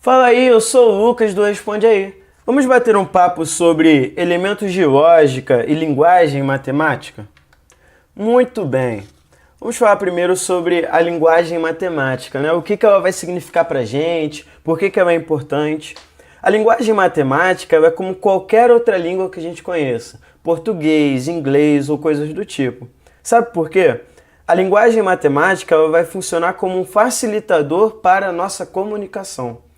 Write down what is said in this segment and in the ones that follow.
Fala aí, eu sou o Lucas do Responde Aí. Vamos bater um papo sobre elementos de lógica e linguagem matemática? Muito bem. Vamos falar primeiro sobre a linguagem matemática, né? O que ela vai significar para a gente, por que ela é importante. A linguagem matemática é como qualquer outra língua que a gente conheça, português, inglês ou coisas do tipo. Sabe por quê? A linguagem matemática ela vai funcionar como um facilitador para a nossa comunicação.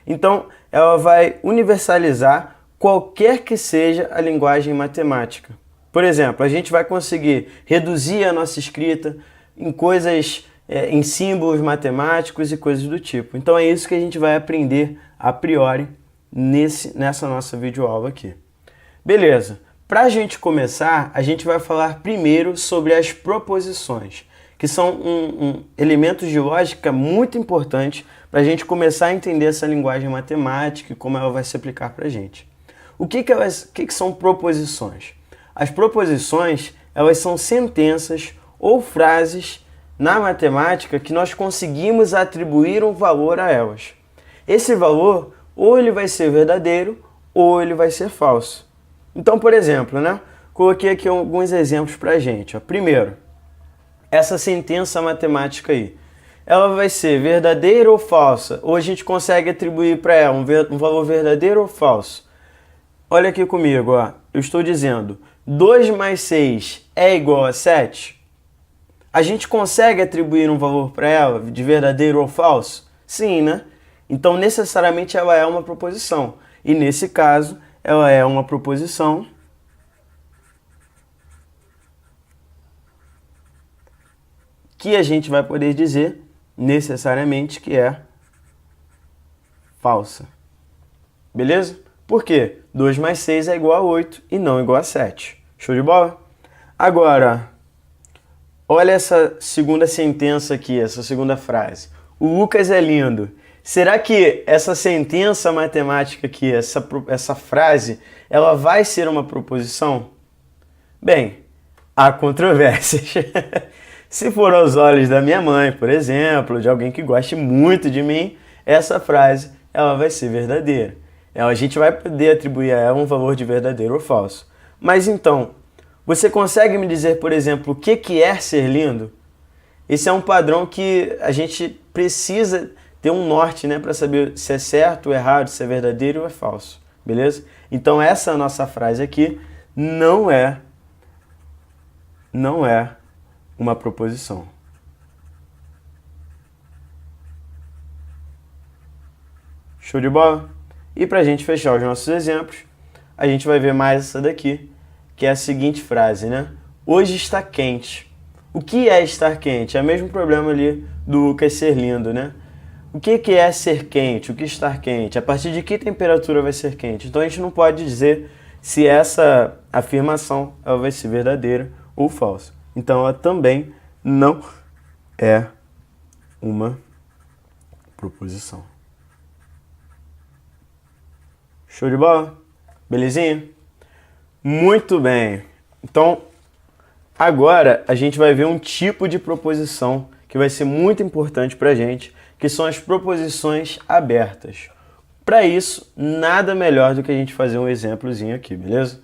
Então, ela vai universalizar qualquer que seja a linguagem matemática. Por exemplo, a gente vai conseguir reduzir a nossa escrita em coisas, em símbolos matemáticos e coisas do tipo. Então é isso que a gente vai aprender a priori nessa nossa videoaula aqui. Beleza, para a gente começar, a gente vai falar primeiro sobre as proposições, que são elementos de lógica muito importantes para a gente começar a entender essa linguagem matemática e como ela vai se aplicar para a gente. O que são proposições? As proposições, elas são sentenças ou frases na matemática que nós conseguimos atribuir um valor a elas. Esse valor, ou ele vai ser verdadeiro, ou ele vai ser falso. Então, por exemplo, né? Coloquei aqui alguns exemplos para a gente. Primeiro, essa sentença matemática aí, ela vai ser verdadeira ou falsa? Ou a gente consegue atribuir para ela um valor verdadeiro ou falso? Olha aqui comigo, ó. Eu estou dizendo 2 mais 6 é igual a 7? A gente consegue atribuir um valor para ela de verdadeiro ou falso? Sim, né? Então, necessariamente, ela é uma proposição. E, nesse caso, ela é uma proposição que a gente vai poder dizer necessariamente que é falsa. Beleza? Por quê? 2 mais 6 é igual a 8 e não igual a 7. Show de bola? Agora, olha essa segunda sentença aqui, essa segunda frase. O Lucas é lindo. Será que essa sentença matemática aqui, essa frase, ela vai ser uma proposição? Bem, há controvérsias. Se for aos olhos da minha mãe, por exemplo, de alguém que goste muito de mim, essa frase ela vai ser verdadeira. A gente vai poder atribuir a ela um valor de verdadeiro ou falso. Mas então, você consegue me dizer, por exemplo, o que é ser lindo? Esse é um padrão que a gente precisa ter um norte, né, para saber se é certo ou errado, se é verdadeiro ou é falso. Beleza? Então essa nossa frase aqui não é uma proposição. Show de bola? E para a gente fechar os nossos exemplos, a gente vai ver mais essa daqui, que é a seguinte frase, né? Hoje está quente. O que é estar quente? É o mesmo problema ali do Lucas ser lindo, né? O que é ser quente? O que é estar quente? A partir de que temperatura vai ser quente? Então a gente não pode dizer se essa afirmação ela vai ser verdadeira ou falsa. Então ela também não é uma proposição. Show de bola? Belezinha? Muito bem. Então, agora a gente vai ver um tipo de proposição que vai ser muito importante para a gente, que são as proposições abertas. Para isso, nada melhor do que a gente fazer um exemplozinho aqui, beleza?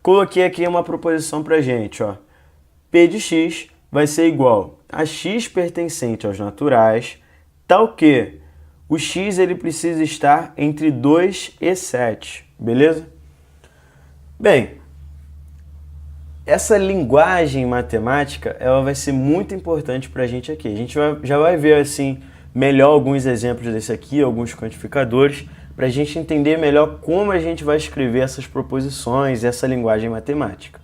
Coloquei aqui uma proposição para a gente, ó. P de x vai ser igual a x pertencente aos naturais, tal que o x ele precisa estar entre 2 e 7, beleza? Bem, essa linguagem matemática ela vai ser muito importante para a gente aqui. A gente já vai ver assim melhor alguns exemplos desse aqui, alguns quantificadores, para a gente entender melhor como a gente vai escrever essas proposições, essa linguagem matemática.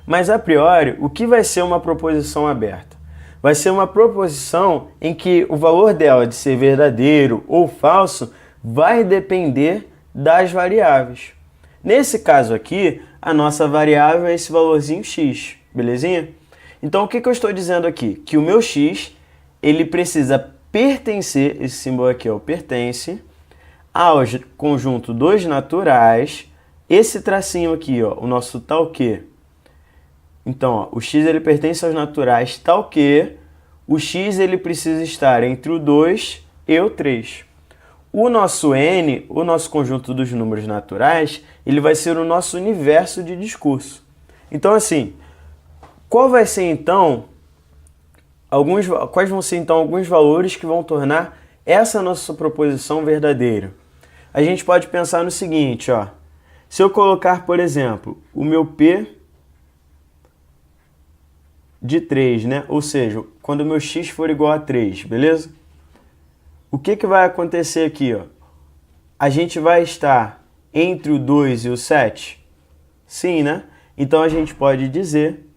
Mas a priori, o que vai ser uma proposição aberta? Vai ser uma proposição em que o valor dela de ser verdadeiro ou falso vai depender das variáveis. Nesse caso aqui, a nossa variável é esse valorzinho x, belezinha? Então o que eu estou dizendo aqui? Que o meu x, ele precisa pertencer, esse símbolo aqui é o pertence, ao conjunto dos naturais, esse tracinho aqui, ó, o nosso tal que. Então, ó, o x ele pertence aos naturais tal que o x ele precisa estar entre o 2 e o 3. o nosso n, o nosso conjunto dos números naturais, ele vai ser o nosso universo de discurso. Então, assim, quais vão ser então alguns valores que vão tornar essa nossa proposição verdadeira? A gente pode pensar no seguinte, ó. Se eu colocar, por exemplo, o meu P de 3, né? Ou seja, quando o meu x for igual a 3, beleza? O que vai acontecer aqui, ó? A gente vai estar entre o 2 e o 7? Sim, né? Então a gente pode dizer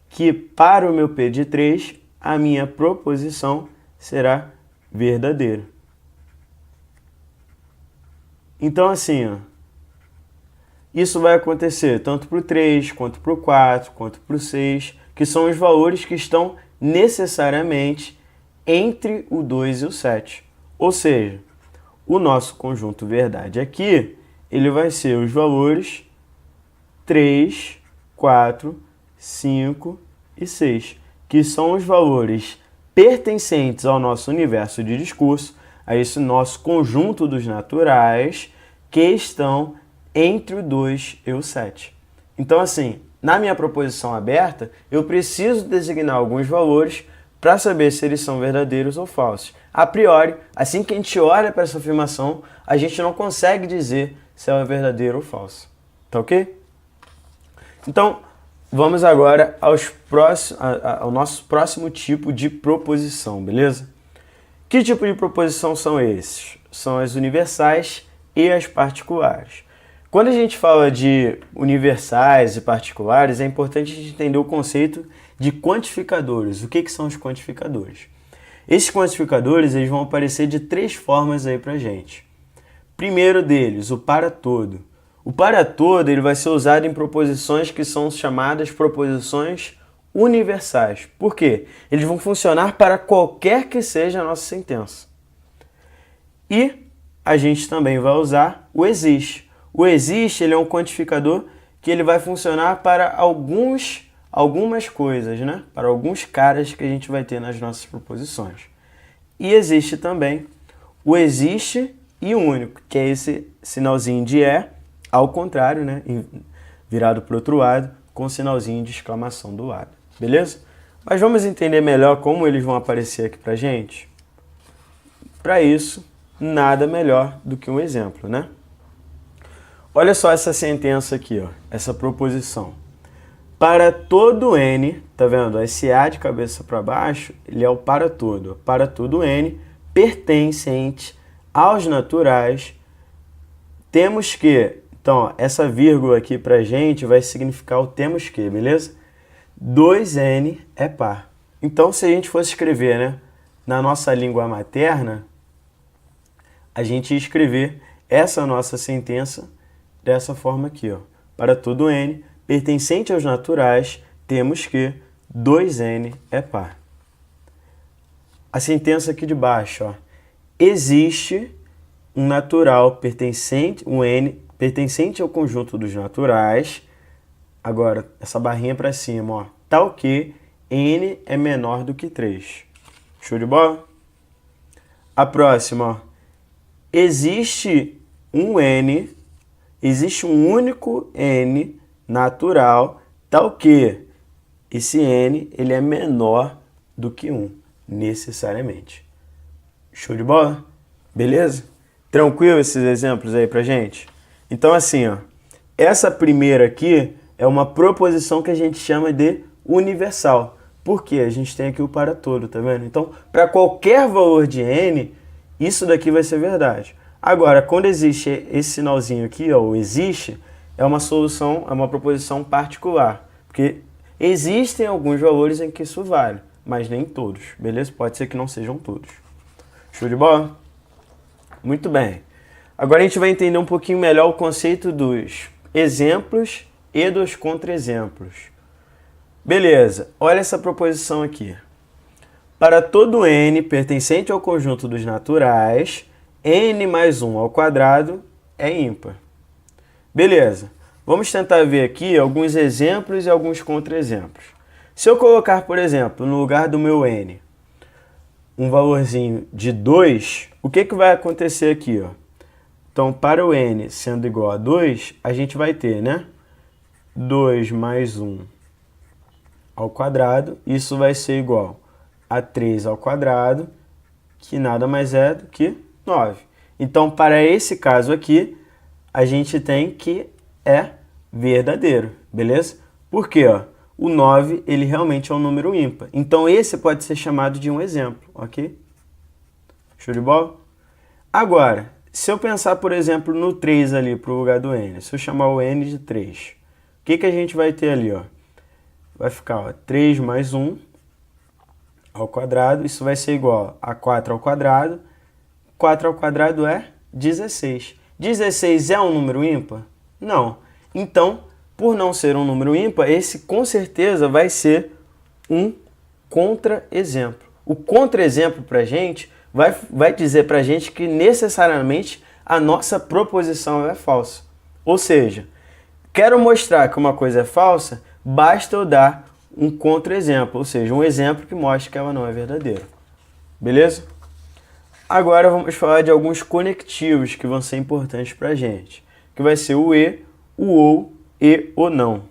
que para o meu P de 3, a minha proposição será verdadeira. Então assim, ó, isso vai acontecer tanto para o 3, quanto para o 4, quanto para o 6, que são os valores que estão necessariamente entre o 2 e o 7. Ou seja, o nosso conjunto verdade aqui, ele vai ser os valores 3, 4, 5 e 6, que são os valores pertencentes ao nosso universo de discurso, a esse nosso conjunto dos naturais, que estão entre o 2 e o 7. Então, assim, na minha proposição aberta, eu preciso designar alguns valores para saber se eles são verdadeiros ou falsos. A priori, assim que a gente olha para essa afirmação, a gente não consegue dizer se ela é verdadeira ou falsa. Tá ok? Então, vamos agora ao nosso próximo tipo de proposição, beleza? Que tipo de proposição são esses? São as universais e as particulares. Quando a gente fala de universais e particulares, é importante a gente entender o conceito de quantificadores. O que são os quantificadores? Esses quantificadores eles vão aparecer de 3 formas aí pra gente. Primeiro deles, o para todo. O para todo ele vai ser usado em proposições que são chamadas proposições universais. Por quê? Eles vão funcionar para qualquer que seja a nossa sentença. E a gente também vai usar o existe. O existe ele é um quantificador que ele vai funcionar para algumas coisas, né? Para alguns caras que a gente vai ter nas nossas proposições. E existe também o existe e o único, que é esse sinalzinho de ao contrário, né? Virado para o outro lado, com sinalzinho de exclamação do lado. Beleza? Mas vamos entender melhor como eles vão aparecer aqui pra gente? Para isso, nada melhor do que um exemplo, né? Olha só essa sentença aqui, ó, essa proposição. Para todo n, tá vendo? Esse A de cabeça para baixo, ele é o para todo. Para todo n, pertencente aos naturais, temos que... Então, ó, essa vírgula aqui pra gente vai significar o temos que, beleza? 2n é par. Então, se a gente fosse escrever, né, na nossa língua materna, a gente ia escrever essa nossa sentença dessa forma aqui, ó. Para todo n, pertencente aos naturais, temos que 2n é par. A sentença aqui de baixo, ó. Existe um natural pertencente, um n, pertencente ao conjunto dos naturais. Agora, essa barrinha para cima, ó. Tal que n é menor do que 3. Show de bola? A próxima, ó. Existe um único n natural, tal que esse n ele é menor do que 1, necessariamente. Show de bola? Beleza? Tranquilo esses exemplos aí pra gente? Então assim, ó, essa primeira aqui é uma proposição que a gente chama de universal. Por quê? A gente tem aqui o para todo, tá vendo? Então, para qualquer valor de n, isso daqui vai ser verdade. Agora, quando existe esse sinalzinho aqui, ó, o existe, é uma solução, é uma proposição particular. Porque existem alguns valores em que isso vale, mas nem todos, beleza? Pode ser que não sejam todos. Show de bola? Muito bem. Agora a gente vai entender um pouquinho melhor o conceito dos exemplos e dos contra-exemplos. Beleza, olha essa proposição aqui. Para todo n pertencente ao conjunto dos naturais, n mais 1 ao quadrado é ímpar. Beleza, vamos tentar ver aqui alguns exemplos e alguns contra-exemplos. Se eu colocar, por exemplo, no lugar do meu n, um valorzinho de 2, o que vai acontecer aqui, ó? Então, para o n sendo igual a 2, a gente vai ter, né? 2 mais 1 ao quadrado, isso vai ser igual a 3 ao quadrado, que nada mais é do que 9. Então, para esse caso aqui, a gente tem que é verdadeiro, beleza? Por quê? Ó? O 9, ele realmente é um número ímpar. Então, esse pode ser chamado de um exemplo, ok? Show de bola? Agora, se eu pensar, por exemplo, no 3 ali para o lugar do n, se eu chamar o n de 3, o que a gente vai ter ali? Ó? Vai ficar, ó, 3 mais 1 ao quadrado, isso vai ser igual a 4 ao quadrado. 4 ao quadrado é 16. 16 é um número ímpar? Não. Então, por não ser um número ímpar, esse com certeza vai ser um contra-exemplo. O contra-exemplo para a gente vai dizer para a gente que necessariamente a nossa proposição é falsa. Ou seja, quero mostrar que uma coisa é falsa, basta eu dar um contra-exemplo, ou seja, um exemplo que mostre que ela não é verdadeira. Beleza? Agora vamos falar de alguns conectivos que vão ser importantes para a gente, que vai ser o e, o ou e o não.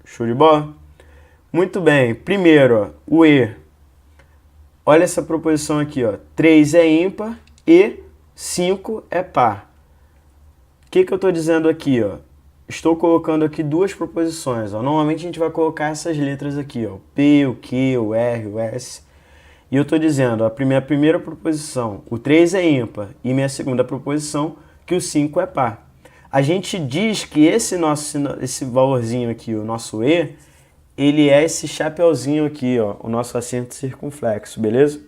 Show de bola? Muito bem. Primeiro, ó, o e. Olha essa proposição aqui, ó. 3 é ímpar e 5 é par. O que eu estou dizendo aqui, ó? Estou colocando aqui duas proposições. Ó. Normalmente a gente vai colocar essas letras aqui, ó. O P, o Q, o R, o S. E eu estou dizendo, a minha primeira proposição, o 3 é ímpar, e minha segunda proposição, que o 5 é par. A gente diz que esse valorzinho aqui, o nosso E, ele é esse chapeuzinho aqui, ó, o nosso acento circunflexo, beleza?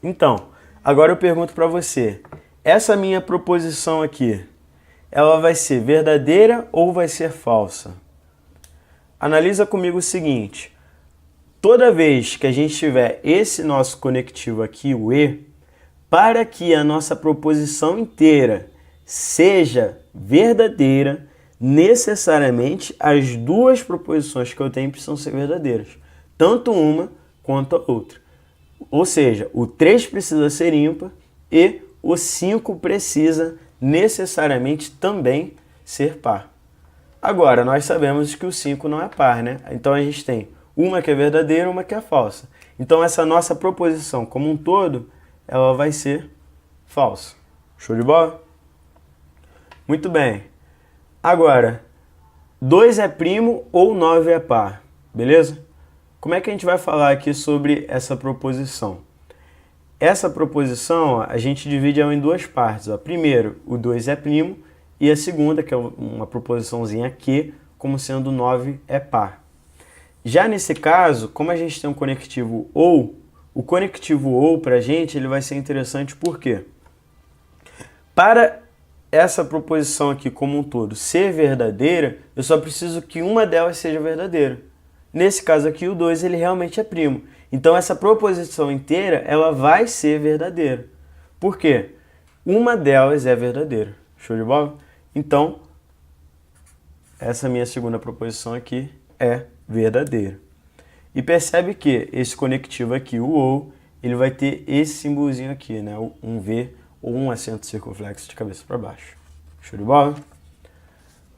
Então, agora eu pergunto para você, essa minha proposição aqui, ela vai ser verdadeira ou vai ser falsa? Analisa comigo o seguinte, toda vez que a gente tiver esse nosso conectivo aqui, o E, para que a nossa proposição inteira seja verdadeira, necessariamente as duas proposições que eu tenho precisam ser verdadeiras, tanto uma quanto a outra. Ou seja, o 3 precisa ser ímpar e o 5 precisa necessariamente também ser par. Agora, nós sabemos que o 5 não é par, né? Então a gente tem uma que é verdadeira e uma que é falsa. Então essa nossa proposição como um todo, ela vai ser falsa. Show de bola? Muito bem. Agora, 2 é primo ou 9 é par, beleza? Como é que a gente vai falar aqui sobre essa proposição? Essa proposição, ó, a gente divide ela em duas partes. Ó. Primeiro, o 2 é primo e a segunda, que é uma proposiçãozinha aqui, como sendo 9 é par. Já nesse caso, como a gente tem um conectivo ou, o conectivo ou para a gente ele vai ser interessante por quê? Para essa proposição aqui como um todo ser verdadeira, eu só preciso que uma delas seja verdadeira. Nesse caso aqui, o 2 ele realmente é primo. Então essa proposição inteira ela vai ser verdadeira. Por quê? Uma delas é verdadeira. Show de bola? Então, essa minha segunda proposição aqui é verdadeira. E percebe que esse conectivo aqui, o ou, ele vai ter esse símbolozinho aqui, né? Um V ou um acento circunflexo de cabeça para baixo. Show de bola?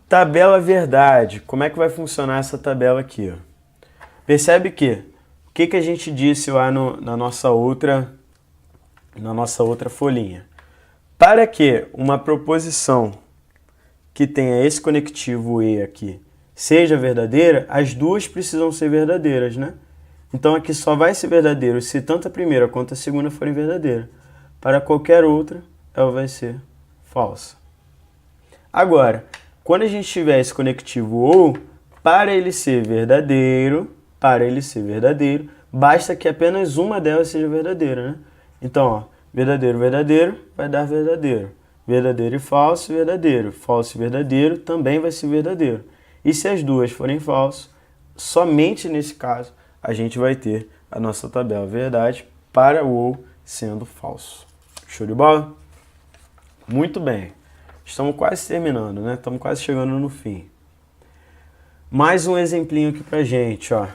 Tabela verdade. Como é que vai funcionar essa tabela aqui? Ó? Percebe que o que a gente disse lá na nossa outra folhinha? Para que uma proposição que tenha esse conectivo E aqui seja verdadeira, as duas precisam ser verdadeiras, né? Então aqui só vai ser verdadeiro se tanto a primeira quanto a segunda forem verdadeiras. Para qualquer outra, ela vai ser falsa. Agora, quando a gente tiver esse conectivo ou, para ele ser verdadeiro, basta que apenas uma delas seja verdadeira, né? Então, ó, verdadeiro, verdadeiro, vai dar verdadeiro. Verdadeiro e falso, verdadeiro. Falso e verdadeiro também vai ser verdadeiro. E se as duas forem falsas, somente nesse caso, a gente vai ter a nossa tabela verdade para o ou sendo falso. Show de bola? Muito bem. Estamos quase terminando, né? Estamos quase chegando no fim. Mais um exemplinho aqui pra gente, ó.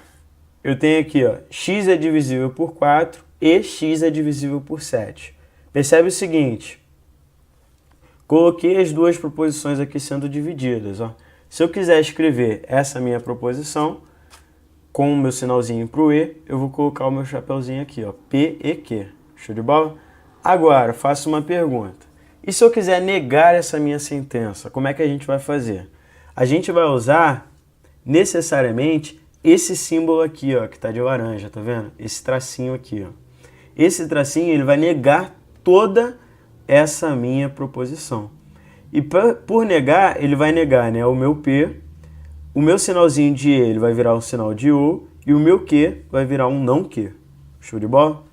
eu tenho aqui, ó, x é divisível por 4 e x é divisível por 7. Percebe o seguinte, coloquei as duas proposições aqui sendo divididas. Ó. Se eu quiser escrever essa minha proposição, com o meu sinalzinho para o E, eu vou colocar o meu chapeuzinho aqui, ó, P e Q. Show de bola? Agora, faço uma pergunta. E se eu quiser negar essa minha sentença, como é que a gente vai fazer? A gente vai usar, necessariamente, esse símbolo aqui, ó, que está de laranja, tá vendo? Esse tracinho aqui, ó. Esse tracinho, ele vai negar toda essa minha proposição. E por negar, ele vai negar, né, o meu P, o meu sinalzinho de E ele vai virar um sinal de U e o meu Q vai virar um não Q. Show de bola?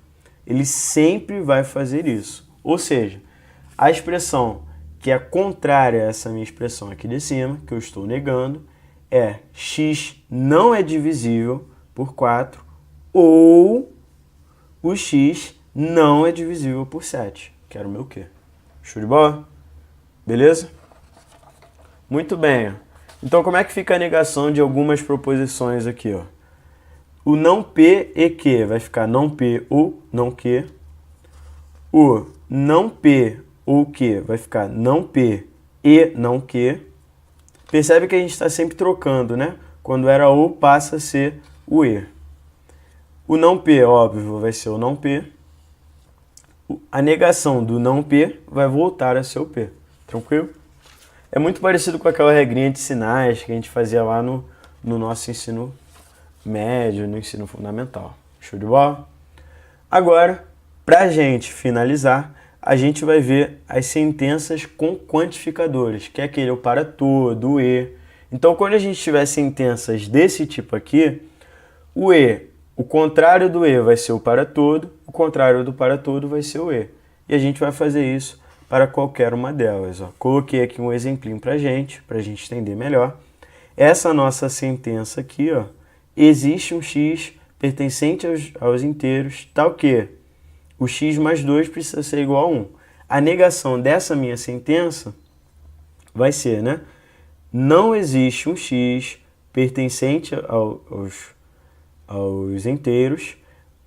Ele sempre vai fazer isso. Ou seja, a expressão que é contrária a essa minha expressão aqui de cima, que eu estou negando, é x não é divisível por 4 ou o x não é divisível por 7, que era o meu Q. Show de bola? Beleza? Muito bem. Então, como é que fica a negação de algumas proposições aqui? Ó? O não P e Q vai ficar não P ou não Q. O não P ou Q vai ficar não P e não Q. Percebe que a gente está sempre trocando, né? Quando era O, passa a ser o E. O não P, óbvio, vai ser o não P. A negação do não P vai voltar a ser o P. Tranquilo? É muito parecido com aquela regrinha de sinais que a gente fazia lá no nosso ensino médio, no ensino fundamental. Show de bola? Agora, para a gente finalizar, a gente vai ver as sentenças com quantificadores, que é aquele o para todo, o E. Então, quando a gente tiver sentenças desse tipo aqui, o E, o contrário do E vai ser o para todo, o contrário do para todo vai ser o E. E a gente vai fazer isso para qualquer uma delas. Ó. Coloquei aqui um exemplinho para a gente entender melhor. Essa nossa sentença aqui, ó, existe um x pertencente aos inteiros, tal que o x mais 2 precisa ser igual a 1. A negação dessa minha sentença vai ser, né? Não existe um x pertencente aos inteiros.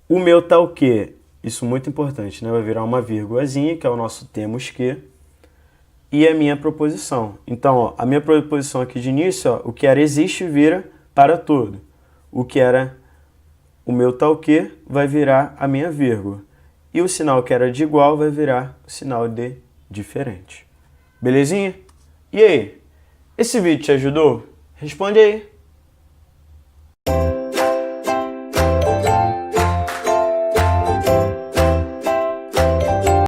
O meu tal que, isso muito importante, né? Vai virar uma vírgulazinha, que é o nosso temos que, e a minha proposição. Então, ó, a minha proposição aqui de início, ó, o que era existe vira para todo. O que era o meu tal que vai virar a minha vírgula. E o sinal que era de igual vai virar o sinal de diferente. Belezinha? E aí? Esse vídeo te ajudou? Responde aí.